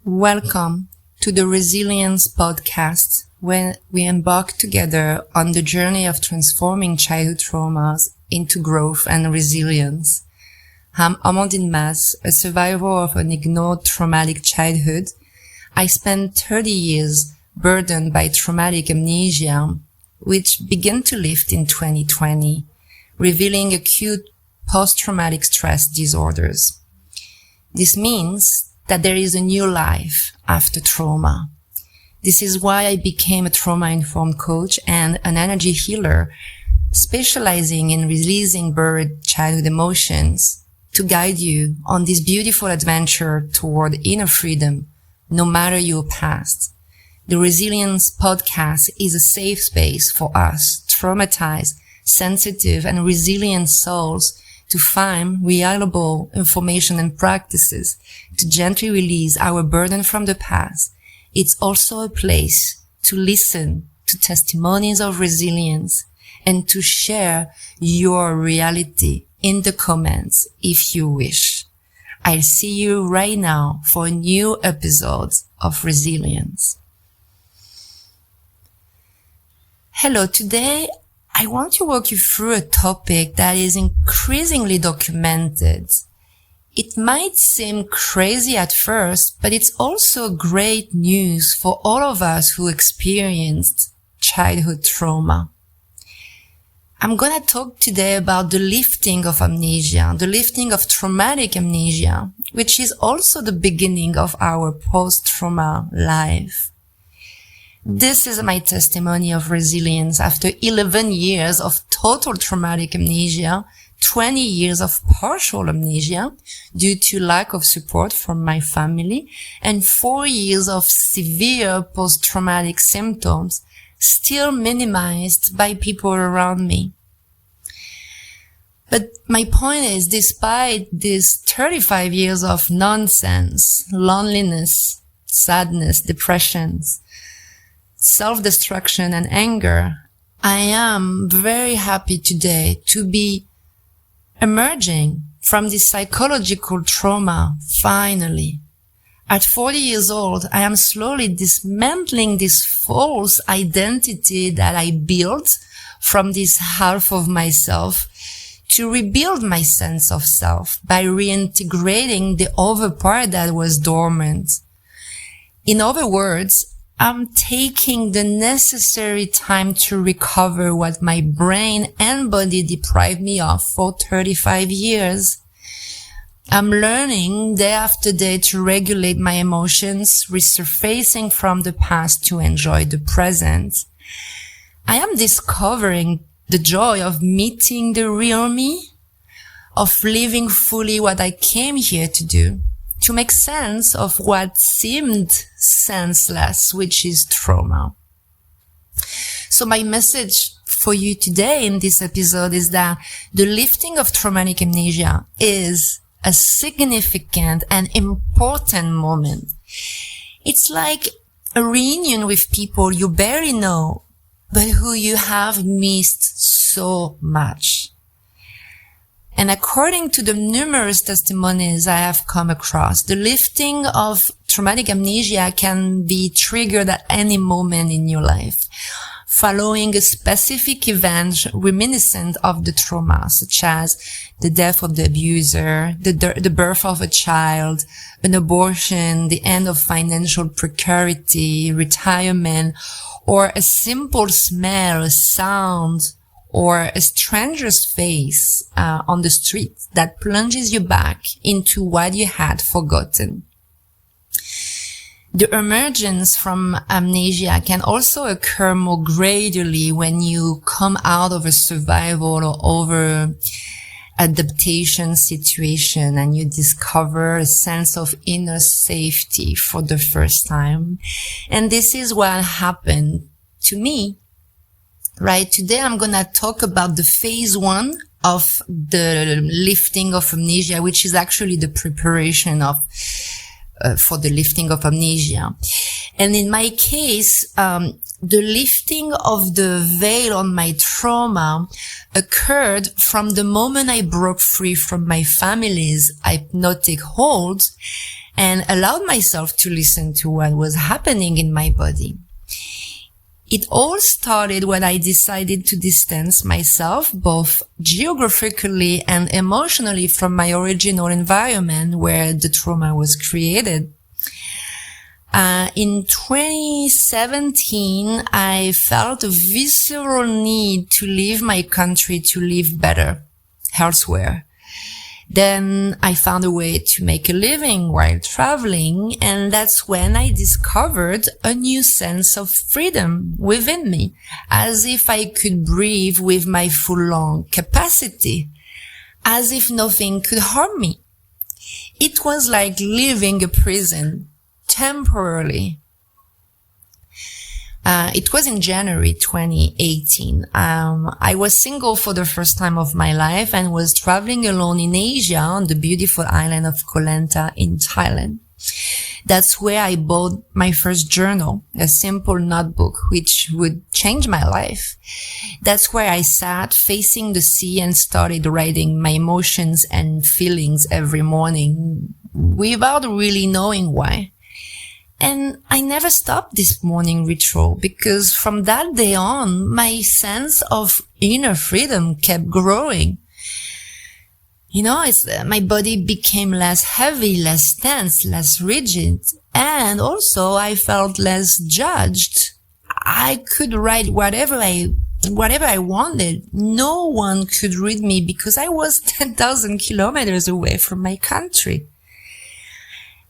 Welcome to the Resilience Podcast, where we embark together on the journey of transforming childhood traumas into growth and resilience. I'm Amandine Mas, a survivor of an ignored traumatic childhood. I spent 30 years burdened by traumatic amnesia, which began to lift in 2020, revealing acute post-traumatic stress disorders. This means that there is a new life after trauma. This is why I became a trauma-informed coach and an energy healer, specializing in releasing buried childhood emotions to guide you on this beautiful adventure toward inner freedom, no matter your past. The Resilience Podcast is a safe space for us, traumatized, sensitive, and resilient souls to find reliable information and practices to gently release our burden from the past. It's also a place to listen to testimonies of resilience and to share your reality in the comments if you wish. I'll see you right now for a new episode of Resilience. Hello, today I want to walk you through a topic that is increasingly documented. It might seem crazy at first, but it's also great news for all of us who experienced childhood trauma. I'm gonna talk today about the lifting of amnesia, the lifting of traumatic amnesia, which is also the beginning of our post-trauma life. This is my testimony of resilience after 11 years of total traumatic amnesia, 20 years of partial amnesia due to lack of support from my family, and 4 years of severe post-traumatic symptoms still minimized by people around me. But my point is, despite these 35 years of nonsense, loneliness, sadness, depressions, self-destruction and anger, I am very happy today to be emerging from this psychological trauma finally. At 40 years old, I am slowly dismantling this false identity that I built from this half of myself to rebuild my sense of self by reintegrating the other part that was dormant. In other words, I'm taking the necessary time to recover what my brain and body deprived me of for 35 years. I'm learning day after day to regulate my emotions, resurfacing from the past to enjoy the present. I am discovering the joy of meeting the real me, of living fully what I came here to do, to make sense of what seemed senseless, which is trauma. So my message for you today in this episode is that the lifting of traumatic amnesia is a significant and important moment. It's like a reunion with people you barely know, but who you have missed so much. And according to the numerous testimonies I have come across, the lifting of traumatic amnesia can be triggered at any moment in your life, following a specific event reminiscent of the trauma, such as the death of the abuser, the birth of a child, an abortion, the end of financial precarity, retirement, or a simple smell, a sound, or a stranger's face on the street that plunges you back into what you had forgotten. The emergence from amnesia can also occur more gradually when you come out of a survival or over adaptation situation and you discover a sense of inner safety for the first time. And this is what happened to me. Right, today I'm gonna talk about the phase 1 of the lifting of amnesia, which is actually the preparation for the lifting of amnesia. And in my case, the lifting of the veil on my trauma occurred from the moment I broke free from my family's hypnotic hold and allowed myself to listen to what was happening in my body. It all started when I decided to distance myself both geographically and emotionally from my original environment where the trauma was created. In 2017, I felt a visceral need to leave my country to live better elsewhere. Then I found a way to make a living while traveling, and that's when I discovered a new sense of freedom within me, as if I could breathe with my full lung capacity, as if nothing could harm me. It was like leaving a prison temporarily. It was in January 2018. I was single for the first time of my life and was traveling alone in Asia on the beautiful island of Koh Lanta in Thailand. That's where I bought my first journal, a simple notebook which would change my life. That's where I sat facing the sea and started writing my emotions and feelings every morning without really knowing why. And I never stopped this morning ritual because from that day on, my sense of inner freedom kept growing. My body became less heavy, less tense, less rigid. And also I felt less judged. I could write whatever I wanted. No one could read me because I was 10,000 kilometers away from my country.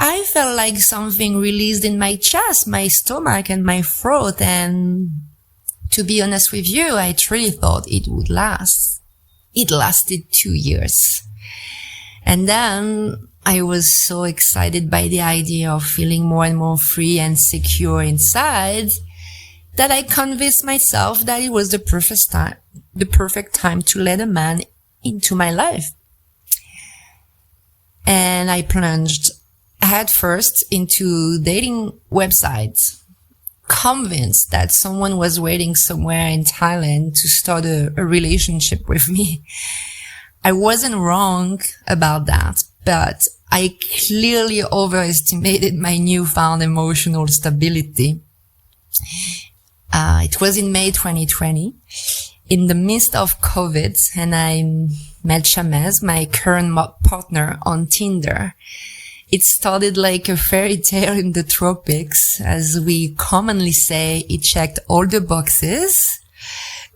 I felt like something released in my chest, my stomach, and my throat. And to be honest with you, I truly thought it would last. It lasted 2 years. And then I was so excited by the idea of feeling more and more free and secure inside that I convinced myself that it was the perfect time to let a man into my life. And I plunged head first into dating websites, convinced that someone was waiting somewhere in Thailand to start a relationship with me. I wasn't wrong about that, but I clearly overestimated my newfound emotional stability. It was in May 2020, in the midst of COVID, and I met Shamez, my current partner, on Tinder. It started like a fairy tale in the tropics. As we commonly say, it checked all the boxes,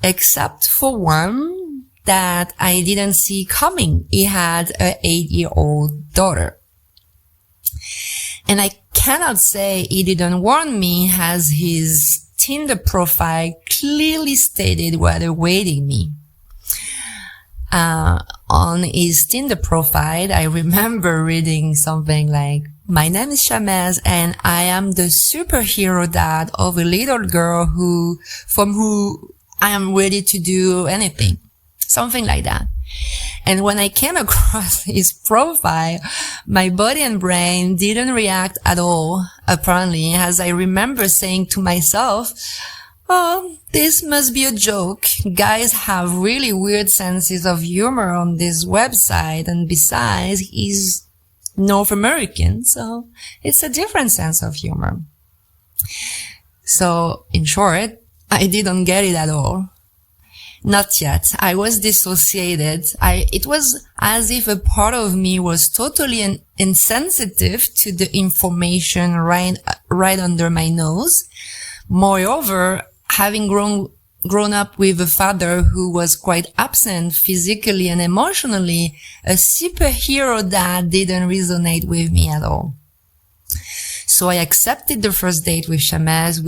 except for one that I didn't see coming. He had an 8-year-old daughter. And I cannot say he didn't warn me, as his Tinder profile clearly stated what awaited me. On his Tinder profile, I remember reading something like, "My name is Shamez and I am the superhero dad of a little girl from who I am ready to do anything." Something like that. And when I came across his profile, my body and brain didn't react at all, apparently, as I remember saying to myself, "Oh, this must be a joke. Guys have really weird senses of humor on this website, and besides, he's North American, so it's a different sense of humor." So, in short, I didn't get it at all. Not yet. I was dissociated. It was as if a part of me was totally insensitive to the information right under my nose. Moreover, having grown up with a father who was quite absent physically and emotionally, a superhero dad didn't resonate with me at all. So I accepted the first date with Shamez,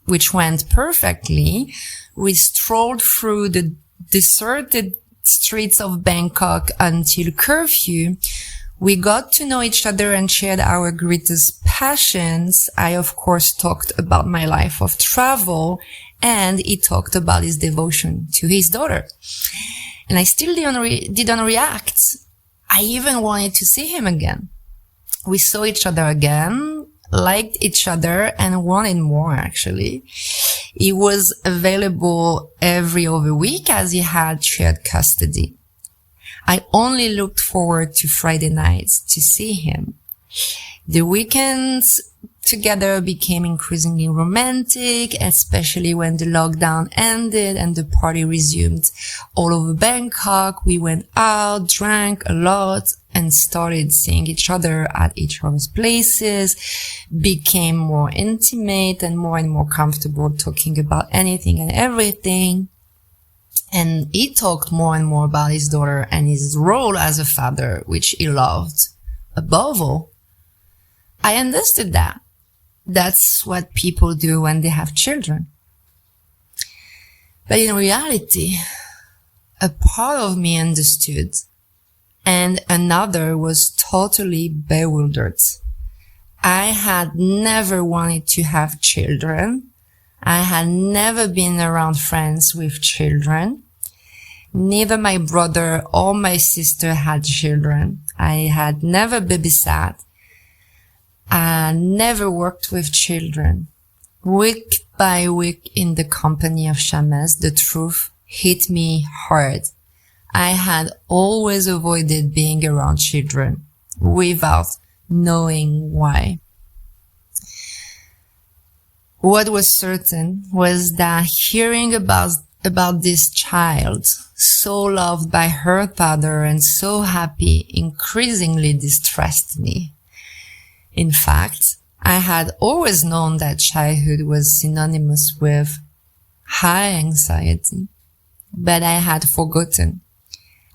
which went perfectly. We strolled through the deserted streets of Bangkok until curfew. We got to know each other and shared our greatest passions. I, of course, talked about my life of travel, and he talked about his devotion to his daughter. And I still didn't react. I even wanted to see him again. We saw each other again, liked each other, and wanted more, actually. He was available every other week as he had shared custody. I only looked forward to Friday nights to see him. The weekends together became increasingly romantic, especially when the lockdown ended and the party resumed. All over Bangkok, we went out, drank a lot, and started seeing each other at each other's places, became more intimate and more comfortable talking about anything and everything. And he talked more and more about his daughter and his role as a father, which he loved. Above all, I understood that. That's what people do when they have children. But in reality, a part of me understood and another was totally bewildered. I had never wanted to have children. I had never been around friends with children. Neither my brother or my sister had children. I had never babysat. I never worked with children. Week by week in the company of shamans, the truth hit me hard. I had always avoided being around children without knowing why. What was certain was that hearing about this child, so loved by her father and so happy, increasingly distressed me. In fact, I had always known that childhood was synonymous with high anxiety, but I had forgotten.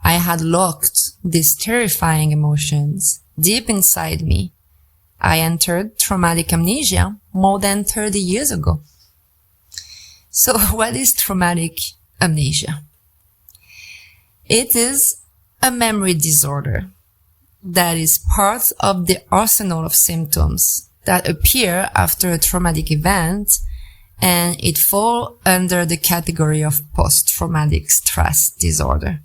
I had locked these terrifying emotions deep inside me. I entered traumatic amnesia more than 30 years ago. So what is traumatic amnesia? It is a memory disorder that is part of the arsenal of symptoms that appear after a traumatic event, and it falls under the category of post-traumatic stress disorder.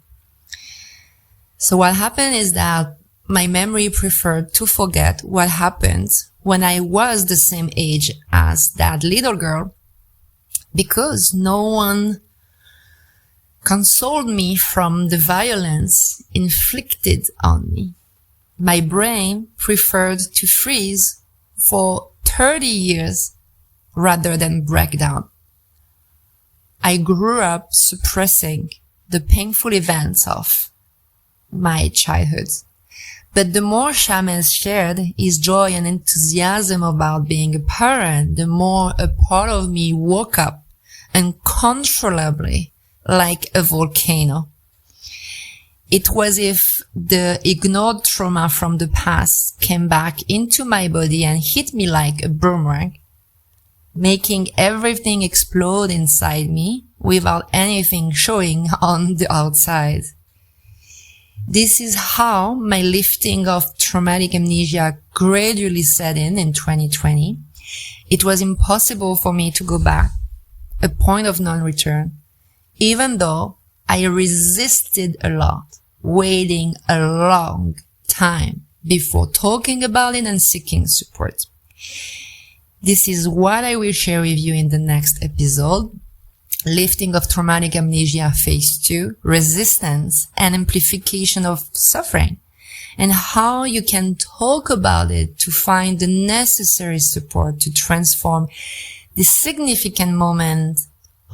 So what happened is that my memory preferred to forget what happened when I was the same age as that little girl, because no one consoled me from the violence inflicted on me. My brain preferred to freeze for 30 years rather than break down. I grew up suppressing the painful events of my childhood. But the more shamans shared his joy and enthusiasm about being a parent, the more a part of me woke up uncontrollably like a volcano. It was as if the ignored trauma from the past came back into my body and hit me like a boomerang, making everything explode inside me without anything showing on the outside. This is how my lifting of traumatic amnesia gradually set in 2020. It was impossible for me to go back, a point of non-return, even though I resisted a lot, waiting a long time before talking about it and seeking support. This is what I will share with you in the next episode. Lifting of traumatic amnesia phase 2, resistance and amplification of suffering, and how you can talk about it to find the necessary support to transform the significant moment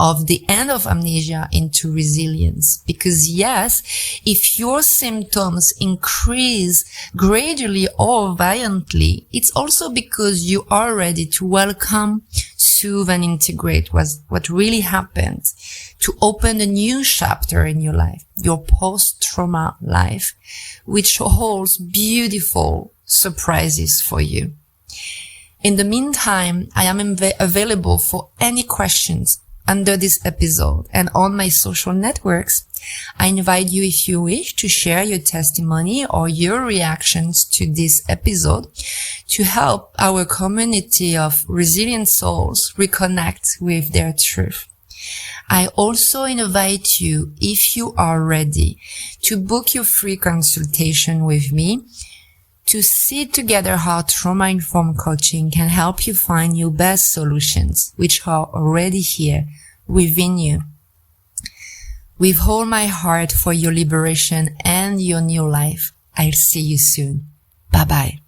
of the end of amnesia into resilience. Because yes, if your symptoms increase gradually or violently, it's also because you are ready to welcome, soothe, and integrate what really happened, to open a new chapter in your life, your post-trauma life, which holds beautiful surprises for you. In the meantime, I am available for any questions under this episode and on my social networks. I invite you, if you wish, to share your testimony or your reactions to this episode to help our community of resilient souls reconnect with their truth. I also invite you, if you are ready, to book your free consultation with me to see together how trauma-informed coaching can help you find your best solutions, which are already here within you. With all my heart for your liberation and your new life. I'll see you soon. Bye bye.